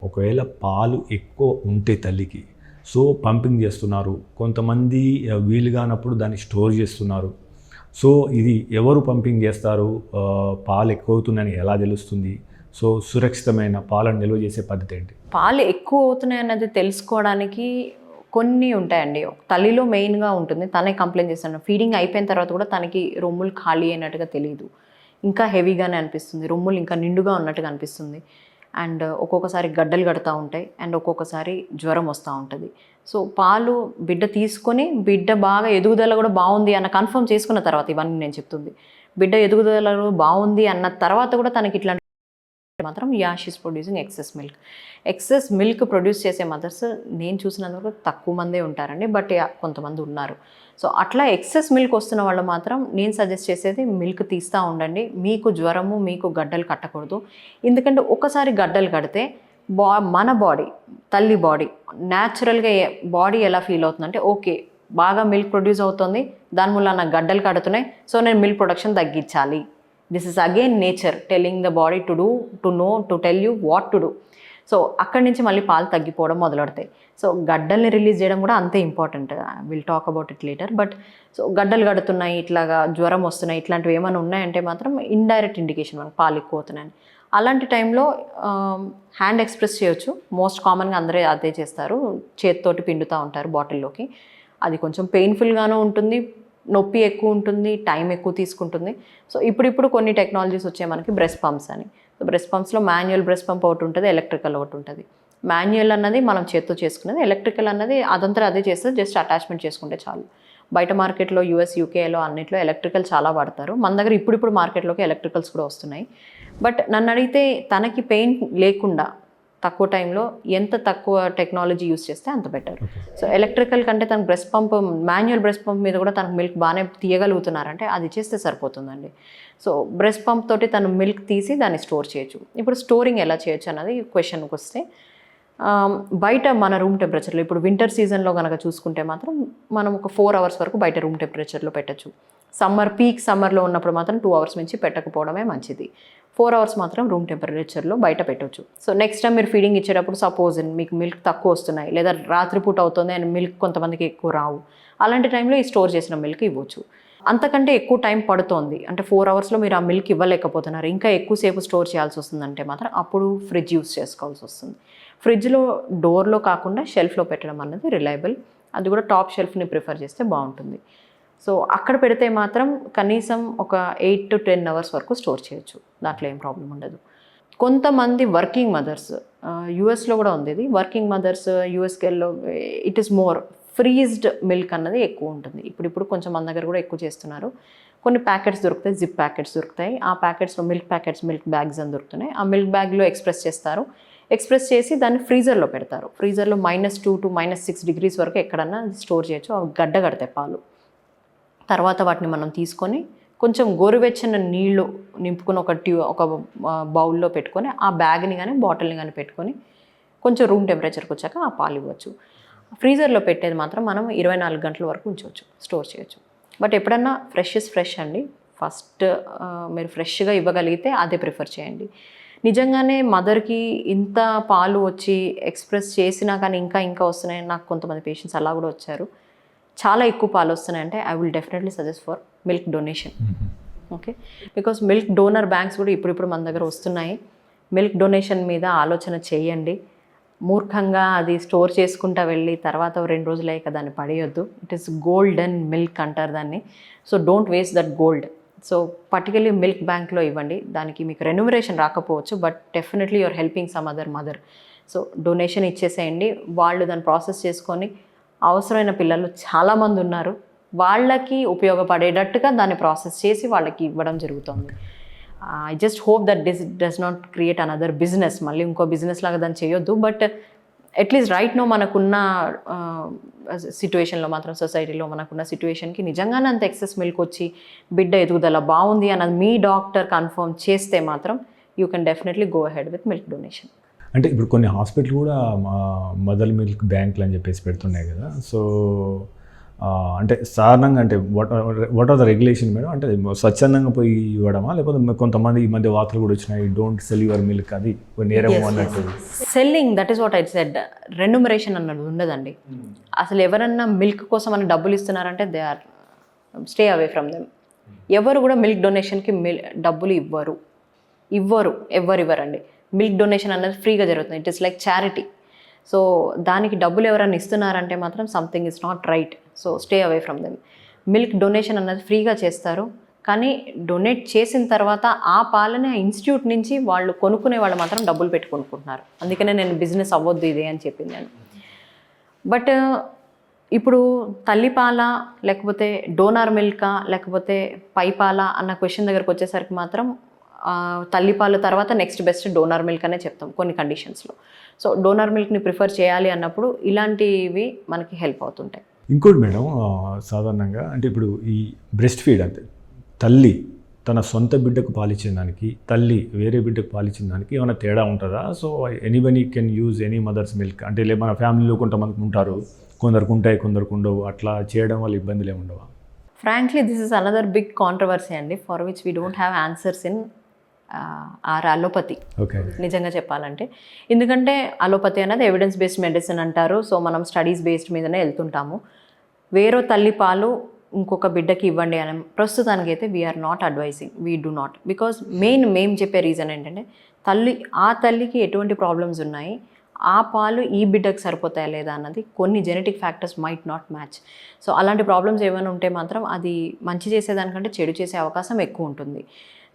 ఒకవేళ పాలు ఎక్కువ ఉంటే తల్లికి సో పంపింగ్ చేస్తున్నారు, కొంతమంది వీలు కానప్పుడు దాన్ని స్టోర్ చేస్తున్నారు. సో ఇది ఎవరు పంపింగ్ చేస్తారు, పాలు ఎక్కువ అవుతుందని ఎలా తెలుస్తుంది? సో సురక్షితమైన పాలను నిల్వ చేసే పద్ధతి ఏంటి? పాలు ఎక్కువ అవుతున్నాయి అన్నది తెలుసుకోవడానికి కొన్ని ఉంటాయండి. తల్లిలో మెయిన్గా ఉంటుంది, తనే కంప్లైంట్ చేస్తాను. ఫీడింగ్ అయిపోయిన తర్వాత కూడా తనకి రొమ్ములు ఖాళీ అయినట్టుగా తెలియదు, ఇంకా హెవీగానే అనిపిస్తుంది, రొమ్ములు ఇంకా నిండుగా ఉన్నట్టుగా అనిపిస్తుంది. అండ్ ఒక్కొక్కసారి గడ్డలు కడుతూ ఉంటాయి, అండ్ ఒక్కొక్కసారి జ్వరం వస్తూ ఉంటుంది. సో పాలు బిడ్డ తీసుకొని బిడ్డ బాగా ఎదుగుదల కూడా బాగుంది అన్న కన్ఫర్మ్ చేసుకున్న తర్వాత ఇవన్నీ నేను చెప్తుంది. బిడ్డ ఎదుగుదల బాగుంది అన్న తర్వాత కూడా తనకి ఇట్లాంటి మాత్రం she's producing excess milk produce చేసే మదర్స్ నేను చూసినందుకు తక్కువ మందే ఉంటారండి, బట్ కొంతమంది ఉన్నారు. సో అట్లా ఎక్సెస్ మిల్క్ వస్తున్న వాళ్ళు మాత్రం నేను సజెస్ట్ చేసేది మిల్క్ తీస్తూ ఉండండి. మీకు జ్వరము, మీకు గడ్డలు కట్టకూడదు. ఎందుకంటే ఒకసారి గడ్డలు కడితే మన బాడీ, తల్లి బాడీ న్యాచురల్గా బాడీ ఎలా ఫీల్ అవుతుందంటే, ఓకే బాగా మిల్క్ ప్రొడ్యూస్ అవుతుంది, దాని వల్ల నాకు గడ్డలు కడుతున్నాయి, సో నేను మిల్క్ ప్రొడక్షన్ తగ్గించాలి. This is again nature telling the body to know to tell you what to do. So అక్కడి నుంచి మళ్ళీ పాలు తగ్గిపోవడం మొదలెడతాయి. సో గడ్డల్ని రిలీజ్ చేయడం కూడా అంతే important. Will talk about it later. But so గడ్డలు కడుతున్నాయి, ఇట్లాగా జ్వరం వస్తున్నాయి, ఇట్లాంటివి ఏమైనా ఉన్నాయంటే మాత్రం ఇండైరెక్ట్ ఇండికేషన్ మనకు పాలు ఎక్కువ అవుతున్నాయని. అలాంటి టైంలో హ్యాండ్ ఎక్స్ప్రెస్ చేయొచ్చు. మోస్ట్ కామన్గా అందరూ అదే చేస్తారు, చేతితోటి పిండుతూ ఉంటారు బాటిల్లోకి. అది కొంచెం పెయిన్ఫుల్గానూ ఉంటుంది, నొప్పి ఎక్కువ ఉంటుంది, టైం ఎక్కువ తీసుకుంటుంది. సో ఇప్పుడు కొన్ని టెక్నాలజీస్ వచ్చాయి మనకి, బ్రెస్ట్ పంప్స్ అని. సో బ్రెస్ట్ పంప్స్లో మాన్యువల్ బ్రెస్ట్ పంప్ ఒకటి ఉంటుంది, ఎలక్ట్రికల్ ఒకటి ఉంటుంది. మాన్యువల్ అన్నది మనం చేత్తో చేసుకునేది, ఎలక్ట్రికల్ అన్నది అదంతా అదే చేస్తుంది, జస్ట్ అటాచ్మెంట్ చేసుకుంటే చాలు. బయట మార్కెట్లో US, UKలో అన్నిట్లో ఎలక్ట్రికల్ చాలా వాడతారు. మన దగ్గర ఇప్పుడు మార్కెట్లోకి ఎలక్ట్రికల్స్ కూడా వస్తున్నాయి. బట్ నన్ను అడిగితే తనకి పెయిన్ లేకుండా తక్కువ టైంలో ఎంత తక్కువ టెక్నాలజీ యూస్ చేస్తే అంత బెటర్. సో ఎలక్ట్రికల్ కంటే తన breast pump, manual breast pump మీద కూడా తనకు మిల్క్ బాగానే తీయగలుగుతున్నారంటే అది చేస్తే సరిపోతుందండి. సో బ్రెస్ట్ పంప్ తోటి తను మిల్క్ తీసి దాన్ని స్టోర్ చేయొచ్చు. ఇప్పుడు స్టోరింగ్ ఎలా చేయొచ్చు అన్నది క్వశ్చన్కి వస్తే, బయట మన రూమ్ టెంపరేచర్లో ఇప్పుడు వింటర్ సీజన్లో కనుక చూసుకుంటే మాత్రం మనం ఒక 4 hours వరకు బయట రూమ్ టెంపరేచర్లో పెట్టచ్చు. పీక్ సమ్మర్లో ఉన్నప్పుడు మాత్రం 2 hours నుంచి పెట్టకపోవడమే మంచిది. 4 hours మాత్రం రూమ్ టెంపరేచర్లో బయట పెట్టవచ్చు. సో నెక్స్ట్ టైం మీరు ఫీడింగ్ ఇచ్చేటప్పుడు సపోజ్ మీకు మిల్క్ తక్కువ వస్తున్నాయి, లేదా రాత్రిపూట అవుతుంది అండ్ మిల్క్ కొంతమందికి ఎక్కువ రావు, అలాంటి టైంలో ఈ స్టోర్ చేసిన మిల్క్ ఇవ్వచ్చు. అంతకంటే ఎక్కువ టైం పడుతోంది అంటే 4 hours మీరు ఆ మిల్క్ ఇవ్వలేకపోతున్నారు, ఇంకా ఎక్కువసేపు స్టోర్ చేయాల్సి వస్తుందంటే మాత్రం అప్పుడు ఫ్రిడ్జ్ యూస్ చేసుకోవాల్సి వస్తుంది. ఫ్రిడ్జ్లో డోర్లో కాకుండా షెల్ఫ్లో పెట్టడం అన్నది రిలయబుల్. అది కూడా టాప్ షెల్ఫ్ని ప్రిఫర్ చేస్తే బాగుంటుంది. సో అక్కడ పెడితే మాత్రం కనీసం ఒక 8 to 10 hours వరకు స్టోర్ చేయొచ్చు, దాంట్లో ఏం ప్రాబ్లం ఉండదు. కొంతమంది వర్కింగ్ మదర్స్, యూఎస్లో కూడా ఉంది ఇది, వర్కింగ్ మదర్స్ యూఎస్కేల్లో it is more freezed milk అన్నది ఎక్కువ ఉంటుంది. ఇప్పుడు కొంచెం మన దగ్గర కూడా ఎక్కువ చేస్తున్నారు. కొన్ని ప్యాకెట్స్ దొరుకుతాయి, జిప్ ప్యాకెట్స్ దొరుకుతాయి. ఆ ప్యాకెట్స్లో మిల్క్ ప్యాకెట్స్, మిల్క్ బ్యాగ్స్ అని దొరుకుతున్నాయి. ఆ మిల్క్ బ్యాగ్లో ఎక్స్ప్రెస్ చేస్తారు, ఎక్స్ప్రెస్ చేసి దాన్ని ఫ్రీజర్లో పెడతారు. ఫ్రీజర్లో -2 to -6 degrees వరకు ఎక్కడన్నా స్టోర్ చేయొచ్చు. అవి గడ్డ కడతాయి పాలు. తర్వాత వాటిని మనం తీసుకొని కొంచెం గోరువెచ్చని నీళ్లు నింపుకొని ఒక బౌల్లో పెట్టుకొని ఆ బ్యాగ్ని కానీ బాటిల్ని కానీ పెట్టుకొని కొంచెం రూమ్ టెంపరేచర్కి వచ్చాక ఆ పాలు ఇవ్వచ్చు. ఫ్రీజర్లో పెట్టేది మాత్రం మనం 24 గంటల వరకు ఉంచవచ్చు, స్టోర్ చేయొచ్చు. బట్ ఎప్పుడన్నా ఫ్రెష్ అండి, ఫస్ట్ మీరు ఫ్రెష్గా ఇవ్వగలిగితే అదే ప్రిఫర్ చేయండి. నిజంగానే మదర్కి ఇంత పాలు వచ్చి ఎక్స్ప్రెస్ చేసినా కానీ ఇంకా వస్తున్నాయి. నాకు కొంతమంది పేషెంట్స్ అలా కూడా వచ్చారు, చాలా ఎక్కువ పాలు వస్తున్నాయంటే I will definitely suggest for milk donation. Okay, because milk donor banks కూడా ఇప్పుడు మన దగ్గర వస్తున్నాయి. మిల్క్ డొనేషన్ మీద ఆలోచన చేయండి. మూర్ఖంగా అది స్టోర్ చేసుకుంటా వెళ్ళి తర్వాత 2 రోజులు అయ్యాక దాన్ని పడేయొద్దు. ఇట్ ఈస్ గోల్డెన్ మిల్క్ అంటారు దాన్ని. So don't waste that gold. So particularly milk బ్యాంక్లో ఇవ్వండి. దానికి మీకు రెన్యుమరేషన్ రాకపోవచ్చు, but definitely you're helping some other mother. So donation ఇచ్చేసేయండి, వాళ్ళు దాన్ని ప్రాసెస్ చేసుకొని అవసరమైన పిల్లలు చాలామంది ఉన్నారు, వాళ్ళకి ఉపయోగపడేటట్టుగా దాన్ని ప్రాసెస్ చేసి వాళ్ళకి ఇవ్వడం జరుగుతుంది. I just hope that this does not create another business. మళ్ళీ ఇంకో బిజినెస్ లాగా దాన్ని చేయొద్దు. బట్ అట్లీస్ట్ రైట్ నో మనకున్న సిట్యుయేషన్లో మాత్రం, సొసైటీలో మనకున్న సిట్యుయేషన్కి నిజంగానే అంత ఎక్సెస్ మిల్క్ వచ్చి బిడ్డ ఎదుగుదల బాగుంది అన్నది మీ డాక్టర్ కన్ఫర్మ్ చేస్తే మాత్రం you can definitely go ahead with milk donation. అంటే ఇప్పుడు కొన్ని హాస్పిటల్ కూడా మదర్ మిల్క్ బ్యాంకులు అని చెప్పేసి పెడుతున్నాయి కదా. సో అంటే సాధారణంగా అంటే what are the regulation madam? అంటే స్వచ్ఛందంగా పోయి ఇవ్వడమా, లేకపోతే కొంతమంది ఈ మధ్య వార్తలు కూడా వచ్చినాయి, డోంట్ సెల్ యువర్ మిల్క్, అది నేరం అన్నట్టు? Selling, that is what I said, remuneration అన్నది ఉండదండి. అసలు ఎవరన్నా మిల్క్ కోసం అని డబ్బులు ఇస్తున్నారంటే they are stay away from them. ఎవరు కూడా మిల్క్ డొనేషన్కి డబ్బులు ఇవ్వరు, ఎవరు ఇవ్వరండి. మిల్క్ డొనేషన్ అన్నది ఫ్రీగా జరుగుతుంది, it is like charity. So దానికి డబ్బులు ఎవరైనా ఇస్తున్నారంటే మాత్రం something is not right. So stay away from them. Milk donation అన్నది ఫ్రీగా చేస్తారు, కానీ డొనేట్ చేసిన తర్వాత ఆ పాలని ఆ ఇన్స్టిట్యూట్ నుంచి వాళ్ళు కొనుక్కునే వాళ్ళు మాత్రం డబ్బులు పెట్టి కొనుక్కుంటున్నారు. అందుకనే నేను బిజినెస్ అవ్వద్దు ఇదే అని చెప్పింది నేను. బట్ ఇప్పుడు తల్లిపాల లేకపోతే డోనార్ మిల్కా లేకపోతే పైపాల అన్న క్వశ్చన్ దగ్గరకు వచ్చేసరికి మాత్రం తల్లిపాలు తర్వాత నెక్స్ట్ బెస్ట్ డోనార్ మిల్క్ అనే చెప్తాం కొన్ని కండిషన్స్లో. సో డోనార్ మిల్క్ని ప్రిఫర్ చేయాలి అన్నప్పుడు ఇలాంటివి మనకి హెల్ప్ అవుతుంటాయి. ఇంకోటి మేడం, సాధారణంగా అంటే ఇప్పుడు ఈ బ్రెస్ట్ ఫీడ్ అంటే తల్లి తన సొంత బిడ్డకు పాలిచ్చిన దానికి, తల్లి వేరే బిడ్డకు పాలిచ్చిన దానికి ఏమైనా తేడా ఉంటుందా? So anybody can use any mother's milk అంటే మన ఫ్యామిలీలో కొంతమందికి ఉంటారు, కొందరికి ఉంటాయి కొందరికి ఉండవు, అట్లా చేయడం వల్ల ఇబ్బందులు ఏమి ఉండవా? Frankly this is another big controversy అండి, for which we don't have answers in our allopathy. Okay, నిజంగా చెప్పాలంటే, ఎందుకంటే అలోపతి అనేది ఎవిడెన్స్ బేస్డ్ మెడిసిన్ అంటారు. సో మనం స్టడీస్ బేస్డ్ మీదనే వెళ్తుంటాము. వేరే తల్లి పాలు ఇంకొక బిడ్డకి ఇవ్వండి అని ప్రస్తుతానికి అయితే we're not advising, we do not. Because మేము చెప్పే రీజన్ ఏంటంటే ఆ తల్లికి ఎటువంటి ప్రాబ్లమ్స్ ఉన్నాయి, ఆ పాలు ఈ బిడ్డకు సరిపోతాయా లేదా అన్నది కొన్ని genetic factors might not match. So అలాంటి ప్రాబ్లమ్స్ ఏమైనా ఉంటే మాత్రం అది మంచి చేసేదానికంటే చెడు చేసే అవకాశం ఎక్కువ ఉంటుంది.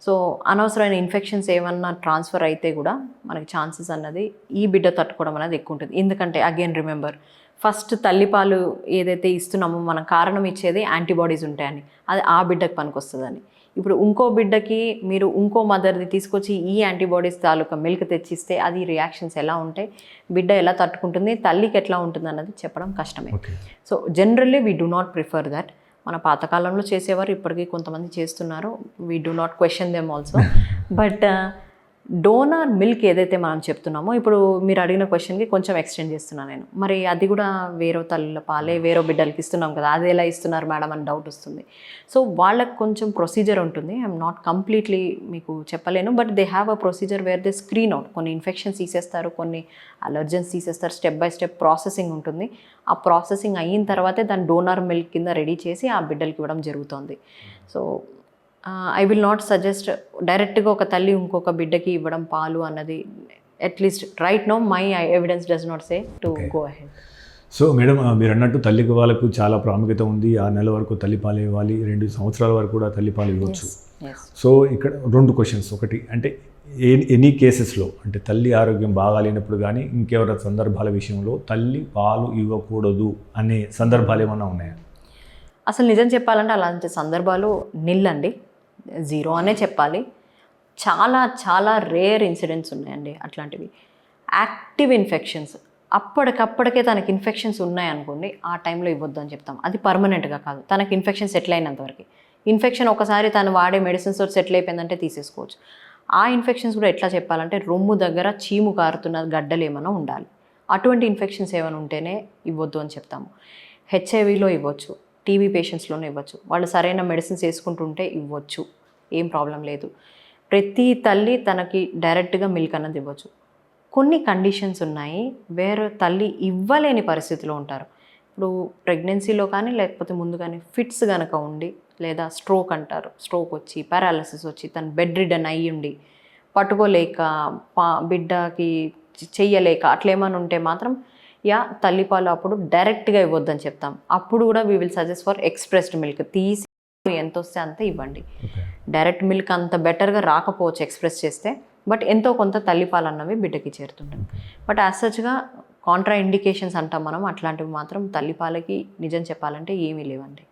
సో అనవసరమైన ఇన్ఫెక్షన్స్ ఏమన్నా ట్రాన్స్ఫర్ అయితే కూడా మనకి ఛాన్సెస్ అన్నది ఈ బిడ్డ తట్టుకోవడం అనేది ఎక్కువ ఉంటుంది. ఎందుకంటే అగైన్ రిమెంబర్, ఫస్ట్ తల్లిపాలు ఏదైతే ఇస్తున్నామో మనం కారణం ఇచ్చేది యాంటీబాడీస్ ఉంటాయని, అది ఆ బిడ్డకు పనికొస్తుందని. ఇప్పుడు ఇంకో బిడ్డకి మీరు ఇంకో మదర్ది తీసుకొచ్చి ఈ యాంటీబాడీస్ తాలూకా మిల్క్ తెచ్చిస్తే అది రియాక్షన్స్ ఎలా ఉంటాయి, బిడ్డ ఎలా తట్టుకుంటుంది, తల్లికి ఎట్లా ఉంటుంది అన్నది చెప్పడం కష్టమే. So generally we do not prefer that. మన పాతకాలంలో చేసేవారు, ఇప్పటికీ కొంతమంది చేస్తున్నారు, we do not question them also. But donor milk ఏదైతే మనం చెప్తున్నామో, ఇప్పుడు మీరు అడిగిన క్వశ్చన్కి కొంచెం ఎక్స్టెండ్ చేస్తున్నాను నేను. మరి అది కూడా వేరే తల్లుల పాలే వేరే బిడ్డలకి ఇస్తున్నాం కదా, అది ఎలా ఇస్తున్నారు మేడం అని డౌట్ వస్తుంది. సో వాళ్ళకి కొంచెం ప్రొసీజర్ ఉంటుంది, ఐఎమ్ నాట్ కంప్లీట్లీ మీకు చెప్పలేను, but they have a procedure where they screen out. కొన్ని ఇన్ఫెక్షన్స్ తీసేస్తారు, కొన్ని అలర్జెన్స్ తీసేస్తారు, స్టెప్ బై స్టెప్ ప్రాసెసింగ్ ఉంటుంది. ఆ ప్రాసెసింగ్ అయిన తర్వాతే దాన్ని డోనార్ మిల్క్ కింద రెడీ చేసి ఆ బిడ్డలకి ఇవ్వడం జరుగుతుంది. So I will not suggest డైరెక్ట్గా ఒక తల్లి ఇంకొక బిడ్డకి ఇవ్వడం పాలు అన్నది. At least right no my evidence does not say to go ahead. So madam, మీరు అన్నట్టు తల్లికి వాళ్ళకు చాలా ప్రాముఖ్యత ఉంది. 6 నెలల వరకు తల్లిపాలు ఇవ్వాలి, 2 సంవత్సరాల వరకు కూడా తల్లిపాలు ఇవ్వచ్చు. సో ఇక్కడ 2 క్వశ్చన్స్. ఒకటి అంటే ఎనీ కేసెస్లో అంటే తల్లి ఆరోగ్యం బాగాలేనప్పుడు కానీ ఇంకెవరి సందర్భాల విషయంలో తల్లి పాలు ఇవ్వకూడదు అనే సందర్భాలు ఏమన్నా ఉన్నాయా? అసలు నిజం చెప్పాలంటే అలాంటి సందర్భాలు నిల్లండి, 0 అనే చెప్పాలి. చాలా చాలా రేర్ ఇన్సిడెంట్స్ ఉన్నాయండి అట్లాంటివి. యాక్టివ్ ఇన్ఫెక్షన్స్, అప్పటికప్పటికే తనకి ఇన్ఫెక్షన్స్ ఉన్నాయనుకోండి, ఆ టైంలో ఇవ్వద్దు అని చెప్తాం. అది పర్మనెంట్గా కాదు, తనకి ఇన్ఫెక్షన్ సెటిల్ అయినంతవరకు. ఇన్ఫెక్షన్ ఒకసారి తను వాడే మెడిసిన్స్ తోటి సెటిల్ అయిపోయిందంటే తీసేసుకోవచ్చు. ఆ ఇన్ఫెక్షన్స్ కూడా ఎట్లా చెప్పాలంటే, రొమ్ము దగ్గర చీము కారుతున్న గడ్డలు ఏమైనా ఉండాలి, అటువంటి ఇన్ఫెక్షన్స్ ఏమైనా ఉంటేనే ఇవ్వద్దు అని చెప్తాము. హెచ్ఐవిలో ఇవ్వచ్చు, టీబీ పేషెంట్స్లోనే ఇవ్వచ్చు, వాళ్ళు సరైన మెడిసిన్స్ వేసుకుంటుంటే ఇవ్వచ్చు, ఏం ప్రాబ్లం లేదు. ప్రతి తల్లి తనకి డైరెక్ట్గా మిల్క్ అన్నది ఇవ్వచ్చు. కొన్ని కండిషన్స్ ఉన్నాయి వేరే తల్లి ఇవ్వలేని పరిస్థితిలో ఉంటారు. ఇప్పుడు ప్రెగ్నెన్సీలో కానీ లేకపోతే ముందు కానీ ఫిట్స్ కనుక ఉండి, లేదా స్ట్రోక్ అంటారు, స్ట్రోక్ వచ్చి పారాలసిస్ వచ్చి తను బెడ్ రిడన్ అయ్యి ఉండి పట్టుకోలేక బిడ్డకి చెయ్యలేక అట్లేమని ఉంటే మాత్రం తల్లిపాలు అప్పుడు డైరెక్ట్గా ఇవ్వద్దని చెప్తాం. అప్పుడు కూడా we will suggest for expressed milk. తీసి ఎంత వస్తే అంత ఇవ్వండి. డైరెక్ట్ మిల్క్ అంత బెటర్గా రాకపోవచ్చు ఎక్స్ప్రెస్ చేస్తే, బట్ ఎంతో కొంత తల్లిపాలు అన్నవి బిడ్డకి చేరుతుంటాయి. బట్ యాజ్ సచ్గా కాంట్రా ఇండికేషన్స్ అంటాం మనం, అట్లాంటివి మాత్రం తల్లిపాలకి నిజం చెప్పాలంటే ఏమీ లేవండి.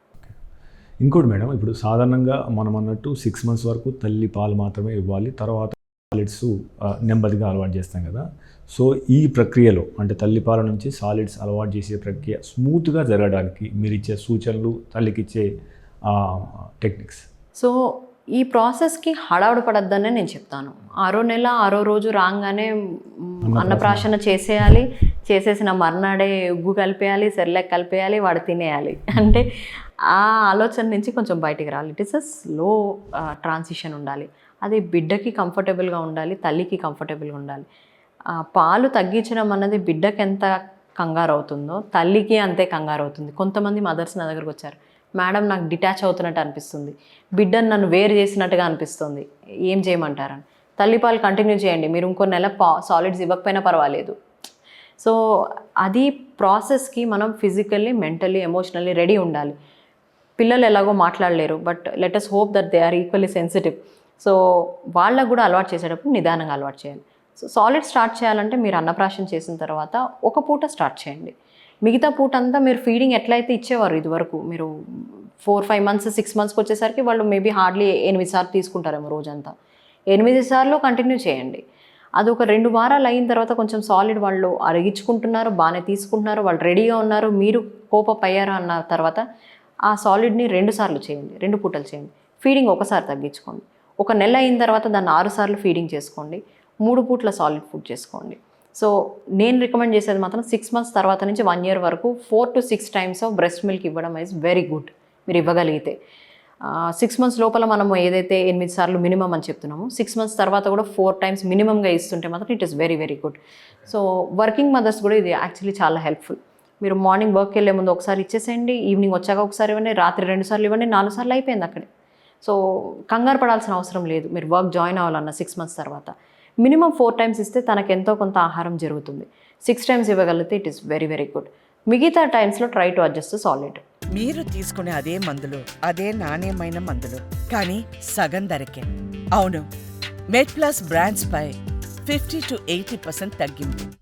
ఇంకోటి మేడం, ఇప్పుడు సాధారణంగా మనం అన్నట్టు 6 months వరకు తల్లి పాలు మాత్రమే ఇవ్వాలి, తర్వాత సాలిడ్స్ నెమ్మదిగా అలవాటు చేస్తాం కదా. సో ఈ ప్రక్రియలో అంటే తల్లిపాల నుంచి సాలిడ్స్ అలవాటు చేసే ప్రక్రియ స్మూత్గా జరగడానికి మీరు ఇచ్చే సూచనలు, తల్లికి ఇచ్చే టెక్నిక్స్? సో ఈ ప్రాసెస్కి హడావుడి పడద్దనే నేను చెప్తాను. 6వ నెల 6వ రోజు రాగానే అన్నప్రాశన చేసేయాలి, చేసేసిన మర్నాడే ఉగ్గు కలిపేయాలి, సెర్లాక్ కలిపేయాలి, వాడు తినేయాలి. అంటే ఆ ఆలోచన నుంచి కొంచెం బయటికి రావాలి. It is a slow transition ఉండాలి. అది బిడ్డకి కంఫర్టబుల్గా ఉండాలి, తల్లికి కంఫర్టబుల్గా ఉండాలి. పాలు తగ్గించడం అన్నది బిడ్డకి ఎంత కంగారు అవుతుందో తల్లికి అంతే కంగారు అవుతుంది. కొంతమంది మదర్స్ నా దగ్గరకు వచ్చారు, మేడం నాకు డిటాచ్ అవుతున్నట్టు అనిపిస్తుంది, బిడ్డను నన్ను వేరు చేసినట్టుగా అనిపిస్తుంది, ఏం చేయమంటారని. తల్లిపాలు కంటిన్యూ చేయండి, మీరు ఇంకో నెల సాలిడ్స్ ఇవ్వకపోయినా పర్వాలేదు. సో అది ప్రాసెస్కి మనం ఫిజికల్లీ, మెంటల్లీ, ఎమోషనల్లీ రెడీ ఉండాలి. పిల్లలు ఎలాగో మాట్లాడలేరు, but let us hope that they are equally sensitive. So వాళ్ళకు కూడా అలవాటు చేసేటప్పుడు నిదానంగా అలవాటు చేయాలి. సో సాలిడ్ స్టార్ట్ చేయాలంటే మీరు అన్నప్రాషన్ చేసిన తర్వాత ఒక పూట స్టార్ట్ చేయండి. మిగతా పూట అంతా మీరు ఫీడింగ్ ఎట్లయితే ఇచ్చేవారు ఇదివరకు, మీరు 4-5 months 6 monthsకి వచ్చేసరికి వాళ్ళు మేబీ హార్డ్లీ 8 సార్లు తీసుకుంటారేమో రోజంతా. 8 సార్లు కంటిన్యూ చేయండి. అది ఒక 2 వారాలు అయిన తర్వాత కొంచెం సాలిడ్ వాళ్ళు అరిగించుకుంటున్నారు, బాగానే తీసుకుంటున్నారు, వాళ్ళు రెడీగా ఉన్నారు, మీరు కోపప్ అయ్యారు అన్న తర్వాత ఆ సాలిడ్ని 2 సార్లు చేయండి, 2 పూటలు చేయండి. ఫీడింగ్ ఒకసారి తగ్గించుకోండి. ఒక నెల అయిన తర్వాత దాన్ని 6 సార్లు ఫీడింగ్ చేసుకోండి, 3 పూట్ల సాలిడ్ ఫుడ్ చేసుకోండి. సో నేను రికమెండ్ చేసేది మాత్రం 6 months తర్వాత నుంచి 1 year వరకు 4 to 6 times of breast milk ఇవ్వడం ఈజ్ వెరీ గుడ్. మీరు ఇవ్వగలిగితే 6 months లోపల మనం ఏదైతే 8 సార్లు మినిమం అని చెప్తున్నామో 6 months తర్వాత కూడా 4 times మినిమంగా ఇస్తుంటే మాత్రం it is very very good. So working mothers కూడా ఇది యాక్చువల్లీ చాలా హెల్ప్ఫుల్. మీరు మార్నింగ్ వర్క్కి వెళ్ళే ముందు ఒకసారి ఇచ్చేసేయండి, ఈవినింగ్ వచ్చాక ఒకసారి ఇవ్వండి, రాత్రి 2 సార్లు ఇవ్వండి, 4 సార్లు అయిపోయింది అక్కడే. సో కంగారు పడాల్సిన అవసరం లేదు. మీరు వర్క్ జాయిన్ అవ్వాలన్న 6 months తర్వాత మినిమం 4 times ఇస్తే తనకు ఎంతో కొంత ఆహారం జరుగుతుంది. 6 times ఇవ్వగలిగితే it is very very good. మిగతా టైమ్స్లో ట్రై టు అడ్జస్ట్ సాలిడ్. మీరు తీసుకునే అదే మందులు, అదే నాణ్యమైన మందులు, కానీ సగం ధరకే. అవును, మెడ్ ప్లస్ బ్రాండ్స్ పై 50 to 80% తగ్గింపు.